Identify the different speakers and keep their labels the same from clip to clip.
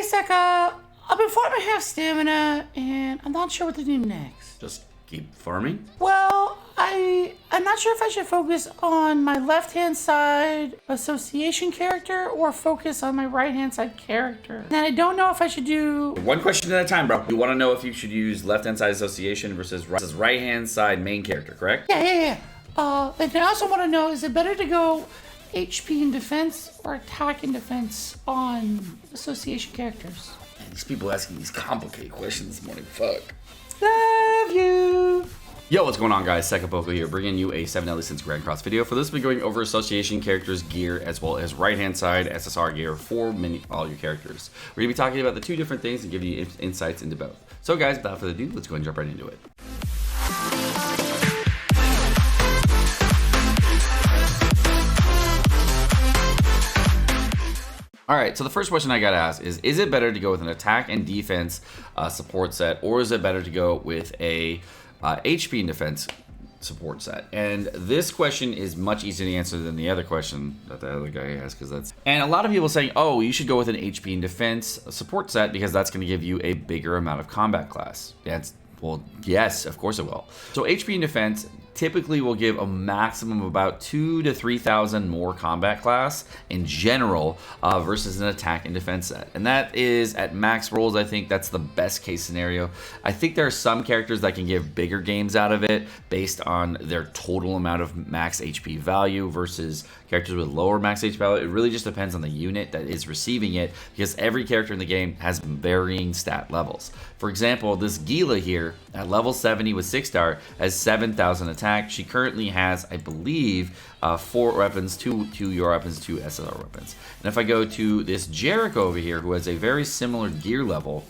Speaker 1: Seka, I've been farming half stamina, and I'm not sure what to do next.
Speaker 2: Just keep farming?
Speaker 1: Well, I'm not sure if I should focus on my left-hand side association character or focus on my right-hand side character. And I don't know if I should do...
Speaker 2: One question at a time, bro. You want to know if you should use left-hand side association versus right-hand side main character, correct?
Speaker 1: Yeah. And I also want to know, is it better to go HP and defense or attack and defense on association characters?
Speaker 2: Man, these people asking these complicated questions this morning. Fuck.
Speaker 1: Love you.
Speaker 2: Yo, what's going on, guys? Sekapoko here, bringing you a 7 Deadly Sins Grand Cross video. For this, we'll be going over association characters gear as well as right-hand side SSR gear for all your characters. We're going to be talking about the two different things and give you insights into both. So, guys, without further ado, let's go and jump right into it. All right, so the first question I got to ask is it better to go with an attack and defense support set, or is it better to go with a HP and defense support set? And this question is much easier to answer than the other question that the other guy asked, because that's... And a lot of people saying, oh, you should go with an HP and defense support set because that's going to give you a bigger amount of combat class. Well, yes, of course it will. So HP and defense typically will give a maximum of about 2,000 to 3,000 more combat class in general versus an attack and defense set. And that is at max rolls. I think that's the best case scenario. I think there are some characters that can give bigger games out of it based on their total amount of max HP value versus characters with lower max HP value. It really just depends on the unit that is receiving it, because every character in the game has varying stat levels. For example, this Gila here at level 70 with 6-star has 7,000 attack. She currently has, I believe, 4 weapons, 2 your weapons, 2 SLR weapons. And if I go to this Jericho over here, who has a very similar gear level,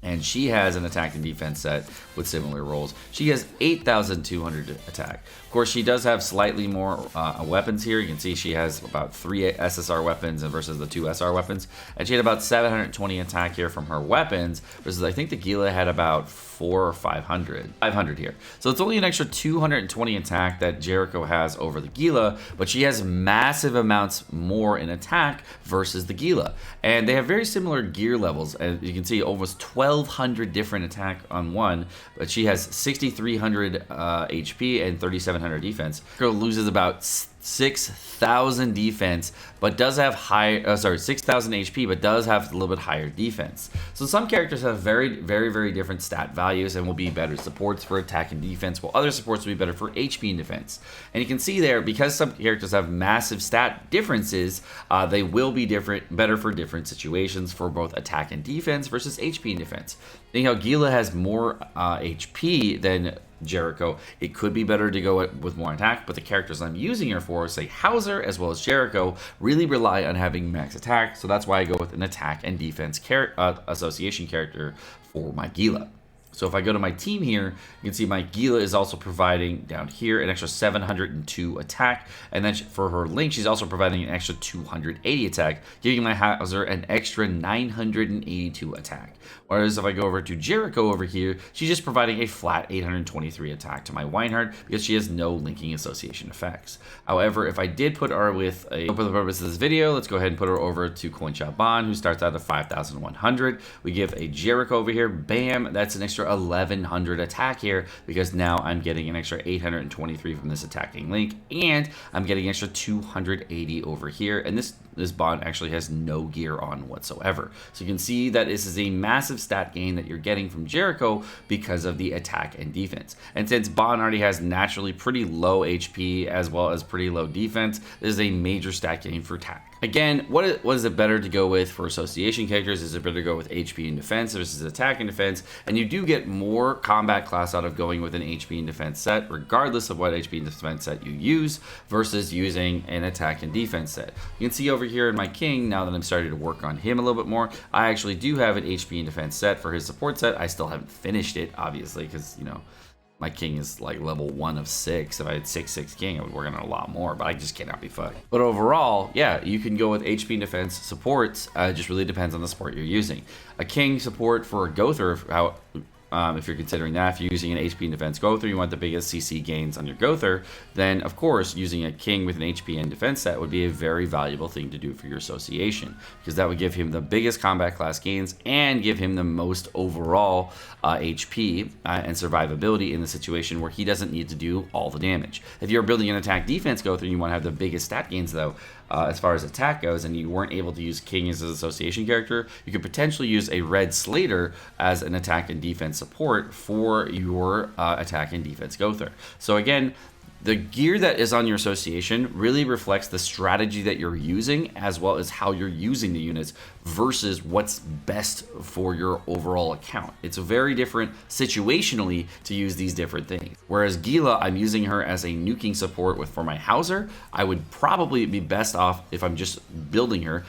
Speaker 2: and she has an attack and defense set with similar rolls, she has 8,200 attack. Of course, she does have slightly more weapons here. You can see she has about 3 SSR weapons versus the 2 SR weapons. And she had about 720 attack here from her weapons, versus I think the Gila had about 400 or 500 here. So it's only an extra 220 attack that Jericho has over the Gila, but she has massive amounts more in attack versus the Gila. And they have very similar gear levels. As you can see, almost 1,200 different attack on one, but she has 6,300 HP and 3,700 defense. Girl loses about 6,000 defense, but does have 6,000 HP, but does have a little bit higher defense. So some characters have very different stat values and will be better supports for attack and defense, while other supports will be better for HP and defense. And you can see there, because some characters have massive stat differences, they will be better for different situations for both attack and defense versus HP and defense. Anyhow, Gila has more HP than Jericho. It could be better to go with more attack, but the characters I'm using her for, say Hauser as well as Jericho, really rely on having max attack, so that's why I go with an attack and defense association character for my Gila. So if I go to my team here, you can see my Gila is also providing down here an extra 702 attack, and then for her Link, she's also providing an extra 280 attack, giving my Hauser an extra 982 attack. Whereas if I go over to Jericho over here, she's just providing a flat 823 attack to my Weinhardt because she has no linking association effects. However, if I did put her with for the purpose of this video, let's go ahead and put her over to Coinshop Bond, who starts out at 5,100. We give a Jericho over here, bam, that's an extra 1,100 attack here, because now I'm getting an extra 823 from this attacking Link, and I'm getting extra 280 over here, and this Bond actually has no gear on whatsoever. So you can see that this is a massive stat gain that you're getting from Jericho because of the attack and defense. And since Bond already has naturally pretty low HP as well as pretty low defense, this is a major stat gain for attack. Again, what is it better to go with for association characters? Is it better to go with HP and defense versus attack and defense? And you do get more combat class out of going with an HP and defense set, regardless of what HP and defense set you use, versus using an attack and defense set. You can see over here in my King, now that I'm starting to work on him a little bit more, I actually do have an HP and defense set for his support set. I still haven't finished it, obviously, because, you know, my King is like level 1 of 6. If I had 6/6 King, I would work on it a lot more, but I just cannot be fucked. But overall, yeah, you can go with HP and defense supports. It just really depends on the support you're using. A King support for a Thur, if you're considering that, if you're using an HP and defense Gother, you want the biggest CC gains on your Gother, then of course using a king with an HP and defense set would be a very valuable thing to do for your association, because that would give him the biggest combat class gains and give him the most overall HP and survivability in the situation where he doesn't need to do all the damage. If you're building an attack defense Gother and you want to have the biggest stat gains though, as far as attack goes, and you weren't able to use King as an association character, you could potentially use a red Slater as an attack and defense support for your attack and defense Gother. So again, the gear that is on your association really reflects the strategy that you're using, as well as how you're using the units versus what's best for your overall account. It's very different situationally to use these different things. Whereas Gila, I'm using her as a nuking support for my Hauser. I would probably be best off if I'm just building a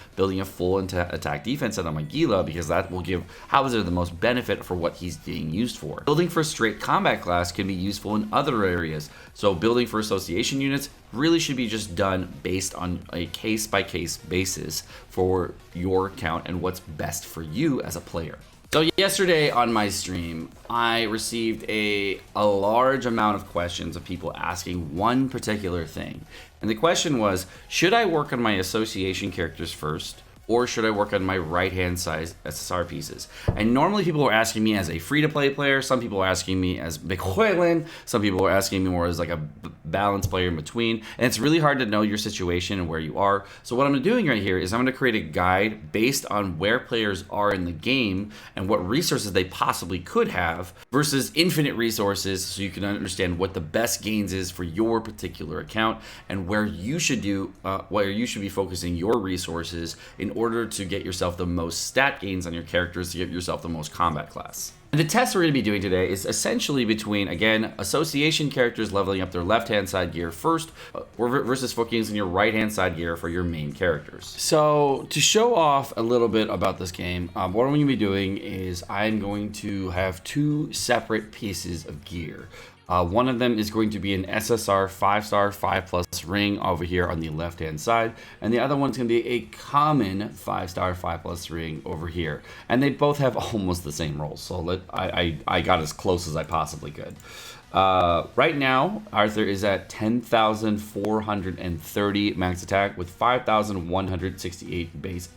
Speaker 2: full attack defense set on my Gila, because that will give Hauser the most benefit for what he's being used for. Building for straight combat class can be useful in other areas. So building for association units really should be just done based on a case-by-case basis for your account and what's best for you as a player. So yesterday on my stream, I received a large amount of questions of people asking one particular thing. And the question was, should I work on my association characters first, or should I work on my right-hand side SSR pieces? And normally people are asking me as a free-to-play player, some people are asking me as Bequelin, some people are asking me more as like a balanced player in between, and it's really hard to know your situation and where you are. So what I'm doing right here is I'm gonna create a guide based on where players are in the game and what resources they possibly could have versus infinite resources, so you can understand what the best gains is for your particular account and where you should be focusing your resources in order to get yourself the most stat gains on your characters, to get yourself the most combat class. And the test we're going to be doing today is essentially between, again, association characters leveling up their left-hand side gear first versus focusing on your right-hand side gear for your main characters. So to show off a little bit about this game, what I'm going to be doing is I'm going to have two separate pieces of gear. One of them is going to be an SSR 5-star 5+ ring over here on the left hand side, and the other one's going to be a common 5-star 5+ ring over here, and they both have almost the same rolls, so I got as close as I possibly could. Right now Arthur is at 10,430 max attack with 5,168 base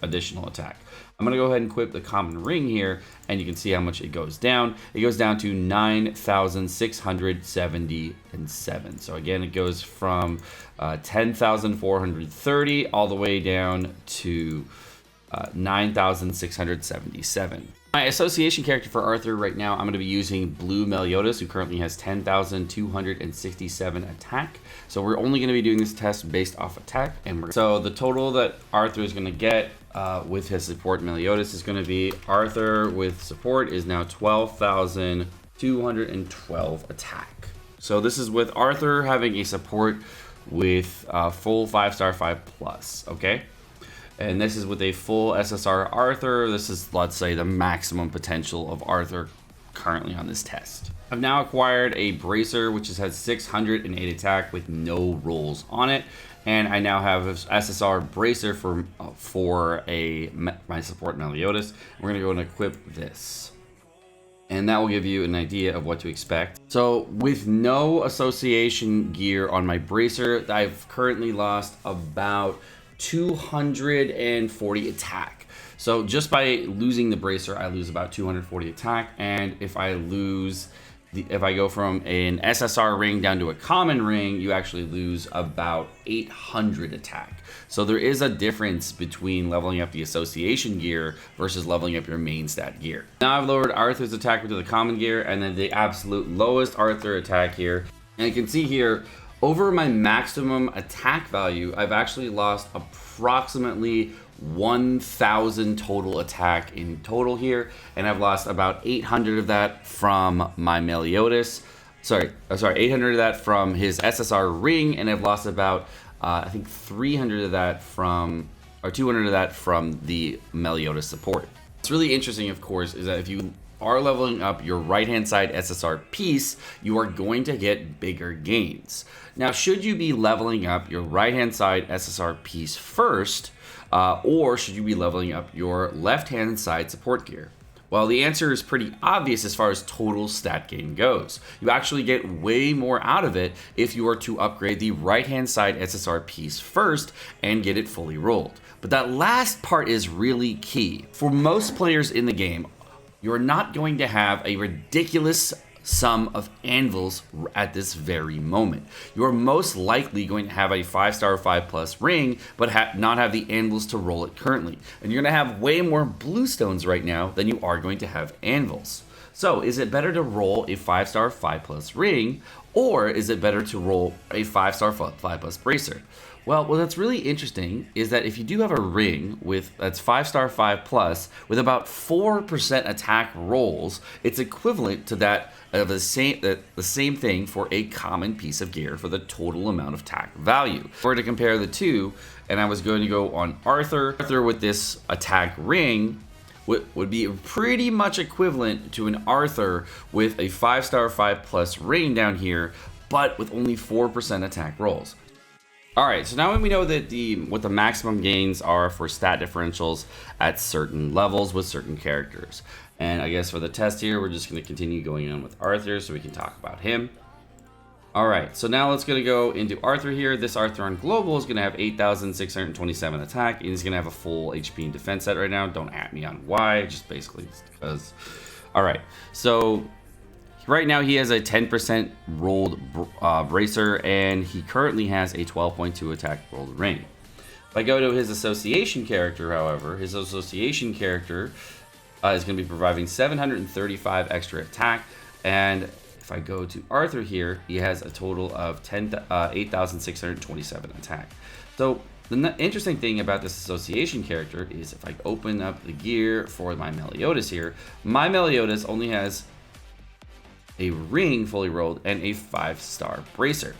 Speaker 2: additional attack. I'm gonna go ahead and equip the common ring here, and you can see how much it goes down. It goes down to 9,677. So again, it goes from 10,430 all the way down to 9,677. My association character for Arthur right now, I'm going to be using Blue Meliodas, who currently has 10,267 attack. So we're only going to be doing this test based off attack. So the total that Arthur is going to get with his support Meliodas is going to be, Arthur with support is now 12,212 attack. So this is with Arthur having a support with full 5-star 5+, okay? And this is with a full SSR Arthur. This is, let's say, the maximum potential of Arthur currently on this test. I've now acquired a Bracer, which has 608 attack with no rolls on it. And I now have an SSR Bracer for my support Meliodas. We're gonna go and equip this. And that will give you an idea of what to expect. So with no association gear on my Bracer, I've currently lost about 240 attack. So just by losing the Bracer, I lose about 240 attack. And if I go from an SSR ring down to a common ring, you actually lose about 800 attack. So there is a difference between leveling up the association gear versus leveling up your main stat gear. Now I've lowered Arthur's attack to the common gear and then the absolute lowest Arthur attack here. And you can see here, over my maximum attack value, I've actually lost approximately 1,000 total attack in total here, and I've lost about 800 of that from my Meliodas. 800 of that from his SSR ring, and I've lost about I think 300 of that from, or 200 of that from the Meliodas support. What's really interesting, of course, is that if you are leveling up your right-hand side SSR piece, you are going to get bigger gains. Now, should you be leveling up your right-hand side SSR piece first, or should you be leveling up your left-hand side support gear? Well, the answer is pretty obvious as far as total stat gain goes. You actually get way more out of it if you are to upgrade the right-hand side SSR piece first and get it fully rolled. But that last part is really key. For most players in the game, you're not going to have a ridiculous sum of anvils at this very moment. You're most likely going to have a 5-star 5+ ring, but not have the anvils to roll it currently. And you're going to have way more bluestones right now than you are going to have anvils. So is it better to roll a 5-star 5+ ring, or is it better to roll a 5-star 5+ bracer? Well, what's really interesting is that if you do have a ring that's 5-star 5+ with about 4% attack rolls, it's equivalent to that of the same thing for a common piece of gear for the total amount of attack value. If we were to compare the two, and I was going to go on Arthur with this attack ring, would be pretty much equivalent to an Arthur with a 5-star 5+ ring down here, but with only 4% attack rolls. All right, so now we know that what the maximum gains are for stat differentials at certain levels with certain characters. And I guess for the test here, we're just going to continue going on with Arthur so we can talk about him. All right, so now let's go into Arthur here. This Arthur on global is going to have 8,627 attack, and he's going to have a full HP and defense set right now. Don't at me on why, just basically because. All right, so right now he has a 10% rolled bracer, and he currently has a 12.2 attack rolled ring. If I go to his association character, however, his association character is going to be providing 735 extra attack, and if I go to Arthur here, he has a total of 8,627 attack. So the interesting thing about this association character is if I open up the gear for my Meliodas here, my Meliodas only has a ring fully rolled and a 5-star bracer.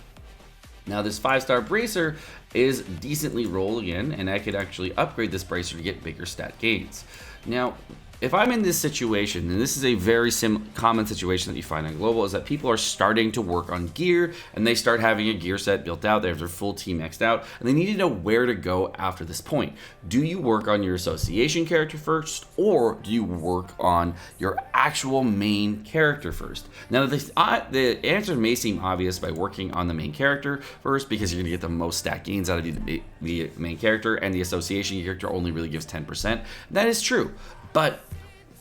Speaker 2: Now this 5-star bracer is decently rolled again, and I could actually upgrade this bracer to get bigger stat gains. Now, if I'm in this situation, and this is a very common situation that you find on global, is that people are starting to work on gear, and they start having a gear set built out. They have their full team maxed out, and they need to know where to go after this point. Do you work on your association character first, or do you work on your actual main character first? Now, the answer may seem obvious by working on the main character first, because you're going to get the most stat gains out of the main character, and the association character only really gives 10%. That is true, but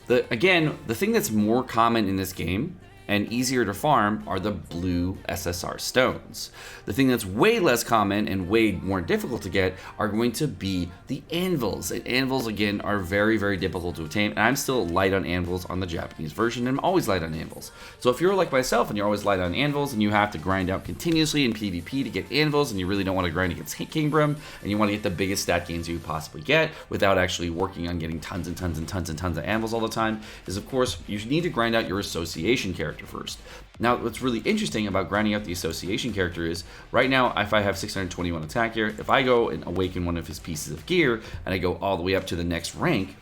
Speaker 2: again, the thing that's more common in this game and easier to farm are the blue SSR stones. The thing that's way less common and way more difficult to get are going to be the anvils. And anvils, again, are very, very difficult to obtain. And I'm still light on anvils on the Japanese version, and I'm always light on anvils. So if you're like myself and you're always light on anvils and you have to grind out continuously in PvP to get anvils, and you really don't want to grind against Kingbrim, and you want to get the biggest stat gains you possibly get without actually working on getting tons and tons and tons and tons of anvils all the time, is of course, you need to grind out your association character first. Now, what's really interesting about grinding out the association character is, right now, if I have 621 attack here, if I go and awaken one of his pieces of gear, and I go all the way up to the next rank,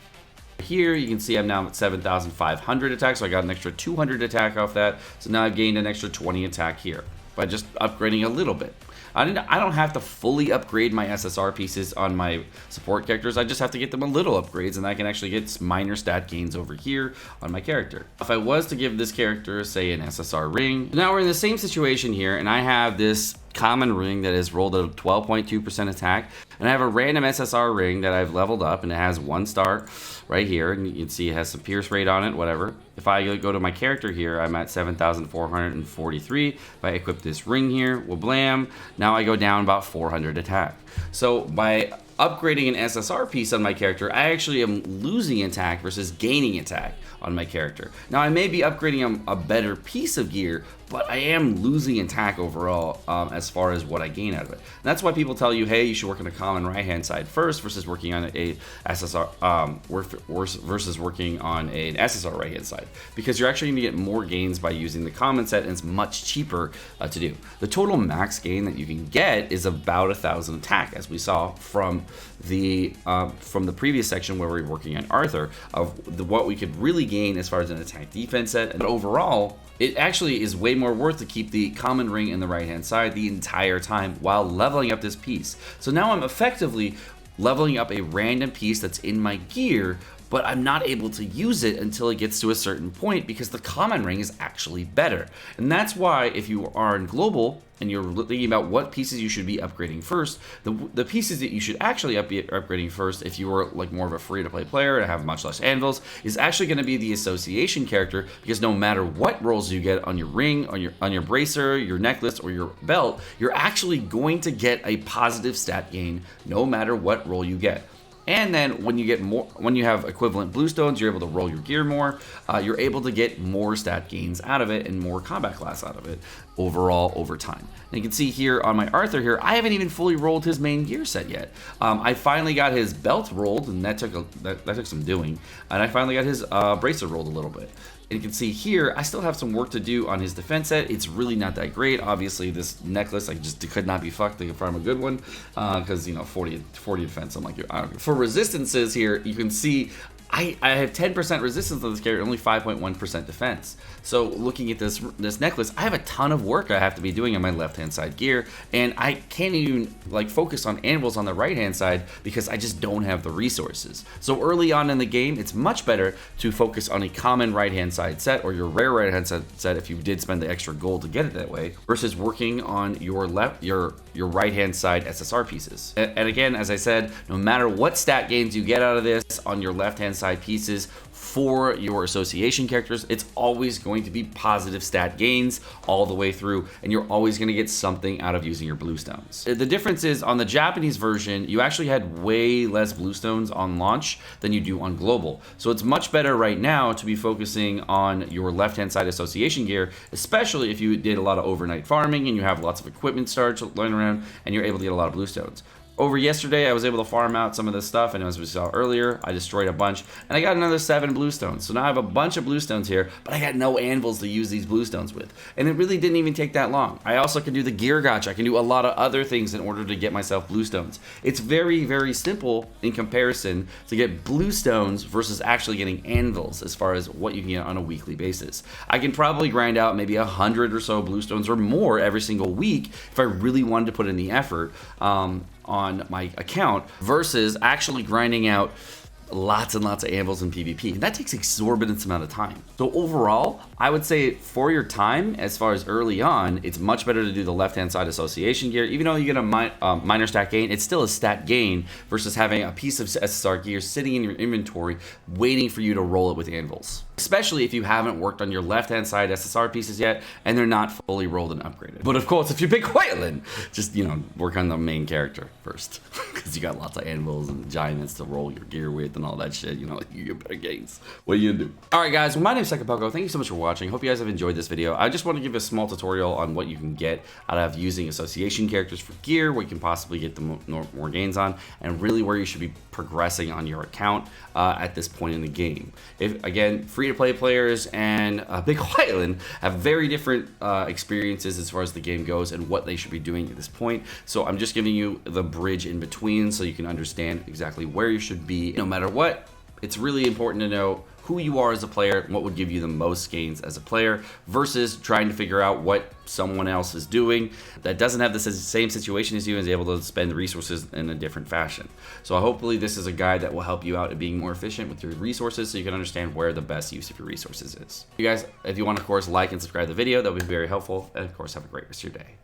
Speaker 2: here you can see I'm now at 7,500 attack, so I got an extra 200 attack off that, so now I've gained an extra 20 attack here, by just upgrading a little bit. I don't have to fully upgrade my SSR pieces on my support characters. I just have to get them a little upgrades, and I can actually get minor stat gains over here on my character. If I was to give this character, say, an SSR ring, now we're in the same situation here, and I have this common ring that is rolled at 12.2% attack, and I have a random SSR ring that I've leveled up, and it has 1 star right here, and you can see it has some pierce rate on it, whatever. If I go to my character here, I'm at 7,443. If I equip this ring here, blam, now I go down about 400 attack. So by upgrading an SSR piece on my character, I actually am losing attack versus gaining attack on my character. Now, I may be upgrading a better piece of gear, but I am losing attack overall as far as what I gain out of it. And that's why people tell you, hey, you should work on a common right-hand side first versus working on a SSR versus working on an SSR right-hand side, because you're actually going to get more gains by using the common set, and it's much cheaper to do. The total max gain that you can get is about 1,000 attack, as we saw from the previous section where we were working on Arthur, of what we could really gain as far as an attack defense set. But overall, it actually is way more worth to keep the common ring in the right hand side the entire time while leveling up this piece. So now I'm effectively leveling up a random piece that's in my gear, but I'm not able to use it until it gets to a certain point because the common ring is actually better. And that's why if you are in global and you're thinking about what pieces you should be upgrading first, the pieces that you should actually be upgrading first if you were like more of a free-to-play player and have much less anvils is actually going to be the association character, because no matter what rolls you get on your ring, on your bracer, your necklace, or your belt, you're actually going to get a positive stat gain no matter what roll you get. And then when you have equivalent bluestones, you're able to roll your gear more. You're able to get more stat gains out of it and more combat class out of it overall over time. And you can see here on my Arthur here, I haven't even fully rolled his main gear set yet. I finally got his belt rolled, and that took some doing. And I finally got his bracer rolled a little bit. And you can see here, I still have some work to do on his defense set. It's really not that great. Obviously, this necklace, I just could not be fucked to farm a good one because, you know, 40 defense. I'm like, I don't know. For resistances here, you can see I have 10% resistance on this character, only 5.1% defense. So looking at this necklace, I have a ton of work I have to be doing on my left-hand side gear, and I can't even like focus on anvils on the right-hand side because I just don't have the resources. So early on in the game, it's much better to focus on a common right-hand side set or your rare right-hand side set if you did spend the extra gold to get it that way, versus working on your right-hand side SSR pieces. And again, as I said, no matter what stat gains you get out of this on your left-hand side pieces for your association characters, it's always going to be positive stat gains all the way through, and you're always going to get something out of using your bluestones. The difference is on the Japanese version, you actually had way less bluestones on launch than you do on global. So it's much better right now to be focusing on your left-hand side association gear, especially if you did a lot of overnight farming and you have lots of equipment storage lying around and you're able to get a lot of bluestones. Over yesterday, I was able to farm out some of this stuff, and as we saw earlier, I destroyed a bunch, and I got another 7 bluestones. So now I have a bunch of bluestones here, but I got no anvils to use these bluestones with. And it really didn't even take that long. I also can do the gear gotcha. I can do a lot of other things in order to get myself bluestones. It's very, very simple in comparison to get bluestones versus actually getting anvils as far as what you can get on a weekly basis. I can probably grind out maybe 100 or so bluestones or more every single week if I really wanted to put in the effort on my account versus actually grinding out lots and lots of anvils in PvP. And that takes exorbitant amount of time. So overall, I would say for your time, as far as early on, it's much better to do the left-hand side association gear. Even though you get a minor stat gain, it's still a stat gain versus having a piece of SSR gear sitting in your inventory waiting for you to roll it with anvils. Especially if you haven't worked on your left-hand side SSR pieces yet and they're not fully rolled and upgraded. But of course, if you pick Whiteland, just, you know, work on the main character first because you got lots of anvils and giants to roll your gear with and all that shit. You know, you get better gains. What are you gonna do? All right, guys. Well, my name is Sekapoko. Thank you so much for watching. Hope you guys have enjoyed this video. I just want to give a small tutorial on what you can get out of using association characters for gear, what you can possibly get the more gains on, and really where you should be progressing on your account at this point in the game. If again, free-to-play players and Big Whiteland have very different experiences as far as the game goes and what they should be doing at this point. So I'm just giving you the bridge in between so you can understand exactly where you should be. No matter what, it's really important to know who you are as a player and what would give you the most gains as a player versus trying to figure out what someone else is doing that doesn't have the same situation as you and is able to spend resources in a different fashion. So hopefully this is a guide that will help you out at being more efficient with your resources so you can understand where the best use of your resources is. You guys, if you want to, of course, like and subscribe to the video, that would be very helpful. And of course, have a great rest of your day.